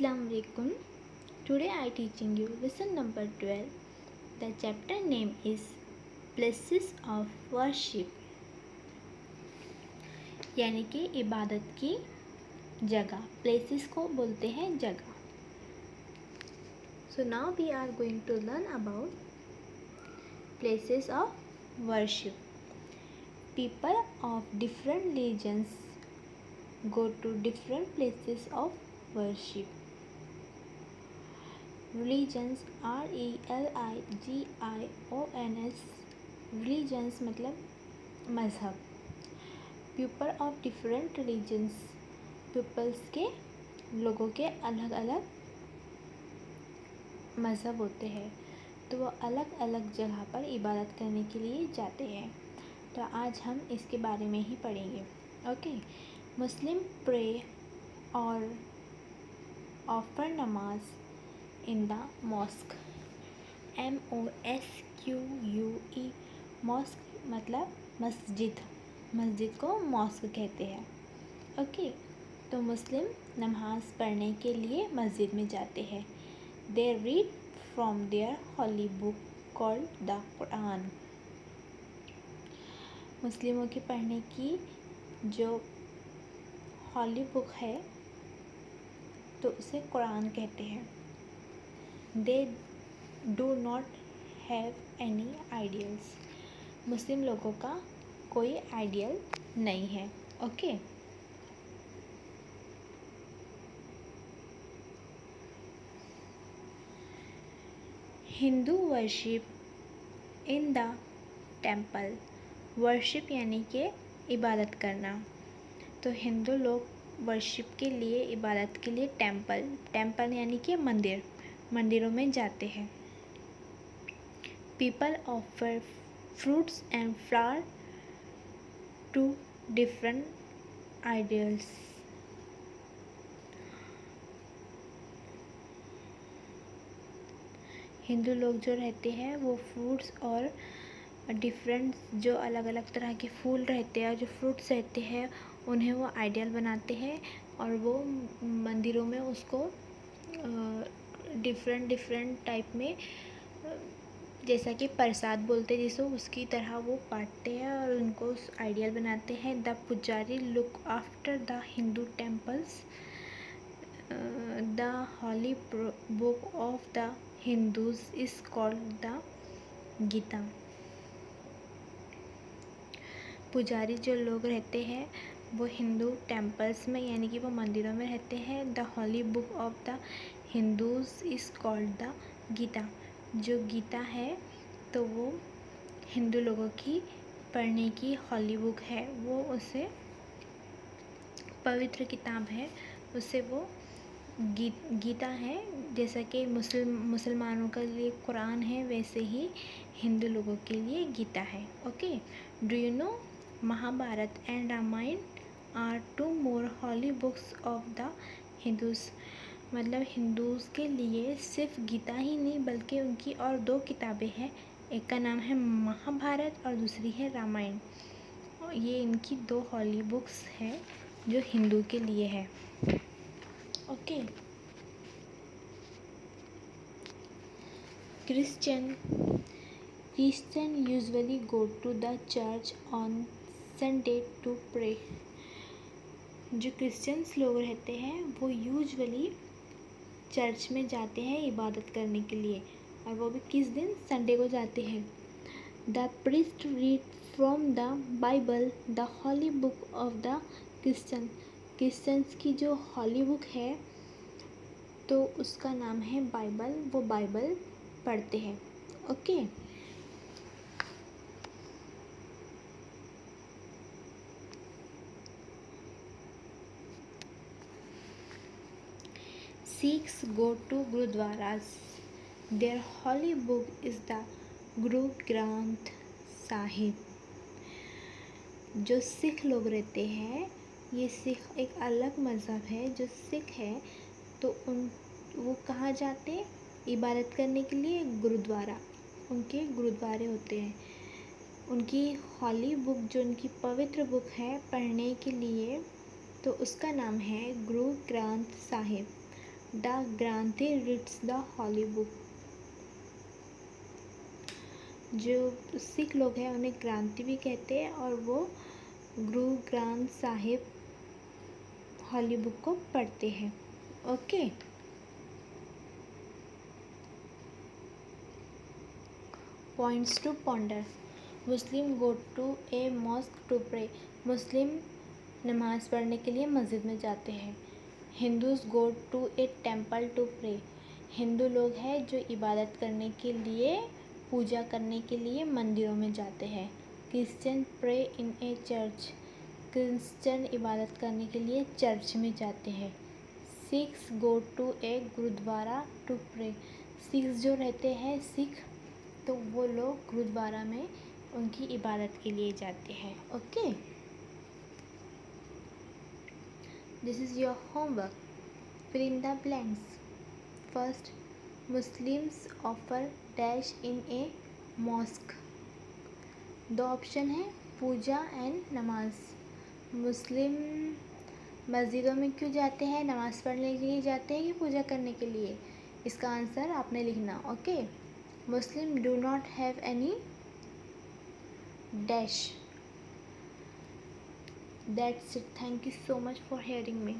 Assalamu alaikum. Today I teaching you lesson number 12. The chapter name is Places of Worship, यानी कि इबादत की जगह. Places को बोलते हैं जगह. So now we are going to learn about places of worship. People of different religions go to different places of worship. Religions RELIGIONS. Religions मतलब मज़हब. People of different religions. Peoples के लोगों के अलग अलग मज़हब होते हैं, तो वो अलग अलग जगह पर इबादत करने के लिए जाते हैं. तो आज हम इसके बारे में ही पढ़ेंगे. ओके. मुस्लिम प्रे और offer namaz in the mosque. MOSQUE. Mosque मतलब मस्जिद. मस्जिद को मॉस्क कहते हैं. ओके. तो मुस्लिम नमाज पढ़ने के लिए मस्जिद में जाते हैं. They read from their holy book called the Quran. मुस्लिमों की पढ़ने की जो हॉली बुक है तो उसे कुरान कहते हैं. They do not have any ideals. मुस्लिम लोगों का कोई आइडियल नहीं है. Okay. Hindu worship in the temple. Worship यानी कि इबादत करना. तो हिंदू लोग वर्शिप के लिए, इबादत के लिए टेम्पल यानी कि मंदिरों में जाते हैं. People offer fruits and flower to different idols. हिंदू लोग जो रहते हैं वो फ्रूट्स और डिफरेंट जो अलग अलग तरह के फूल रहते हैं, जो फ्रूट्स रहते हैं, उन्हें वो आइडियल बनाते हैं और वो मंदिरों में उसको डिफरेंट टाइप में, जैसा कि प्रसाद बोलते हैं जिसको, उसकी तरह वो बांटते हैं और उनको उस आइडियल बनाते हैं. The pujari look after the Hindu temples. The holy book of the Hindus is called the Gita. पुजारी जो लोग रहते हैं वो हिंदू टेम्पल्स में यानी कि वो मंदिरों में रहते हैं. The holy book of the Hindus is called the Gita. जो गीता है तो वो हिंदू लोगों की पढ़ने की हॉली बुक है. वो उसे पवित्र किताब है, उसे वो गीता है. जैसा कि मुसलमानों के लिए कुरान है, वैसे ही हिंदू लोगों के लिए गीता है. Okay. Do you know Mahabharata and Ramayana are two more holy books of the Hindus. मतलब हिंदूज के लिए सिर्फ गीता ही नहीं बल्कि उनकी और 2 किताबें हैं. एक का नाम है महाभारत और दूसरी है रामायण. ये इनकी 2 हॉली बुक्स हैं जो हिंदू के लिए है. Okay. Christian usually go to the church on Sunday to pray. जो क्रिश्चियंस लोग रहते हैं वो यूजुअली चर्च में जाते हैं इबादत करने के लिए, और वो भी किस दिन, संडे को जाते हैं. The priest read from the Bible the holy book of the Christian. Christians की जो हॉली बुक है तो उसका नाम है बाइबल. वो बाइबल पढ़ते हैं. Okay. Sikhs go to gurudwaras. Their holy book is the Guru Granth Sahib. जो सिख लोग रहते हैं, ये सिख एक अलग मज़हब है. जो सिख है तो वो कहाँ जाते हैं इबादत करने के लिए? गुरुद्वारा. उनके गुरुद्वारे होते हैं. उनकी हॉली बुक, जो उनकी पवित्र बुक है पढ़ने के लिए, तो उसका नाम है Guru Granth Sahib. The granthi reads the Holi book. जो सिख लोग हैं उन्हें ग्रंथी भी कहते हैं और वो गुरु ग्रंथ साहिब होली बुक को पढ़ते हैं। Okay, points to ponder. Muslim go to a mosque to pray. मुस्लिम नमाज़ पढ़ने के लिए मस्जिद में जाते हैं। Hindus go to a temple to pray. हिंदू लोग हैं जो इबादत करने के लिए, पूजा करने के लिए मंदिरों में जाते हैं। Christian pray in a church. Christian इबादत करने के लिए चर्च में जाते हैं। Sikhs go to a gurdwara to pray. Sikhs जो रहते हैं सिख, तो वो लोग गुरुद्वारा में उनकी इबादत के लिए जाते हैं। Okay, this is your homework. Fill in the blanks. First, Muslims offer dash in a mosque. दो ऑप्शन है, पूजा एंड नमाज। मुस्लिम मस्जिदों में क्यों जाते हैं? नमाज़ पढ़ने के लिए जाते हैं कि पूजा करने के लिए? इसका आंसर आपने लिखना। Okay, Muslim do not have any dash. That's it. Thank you so much for hearing me.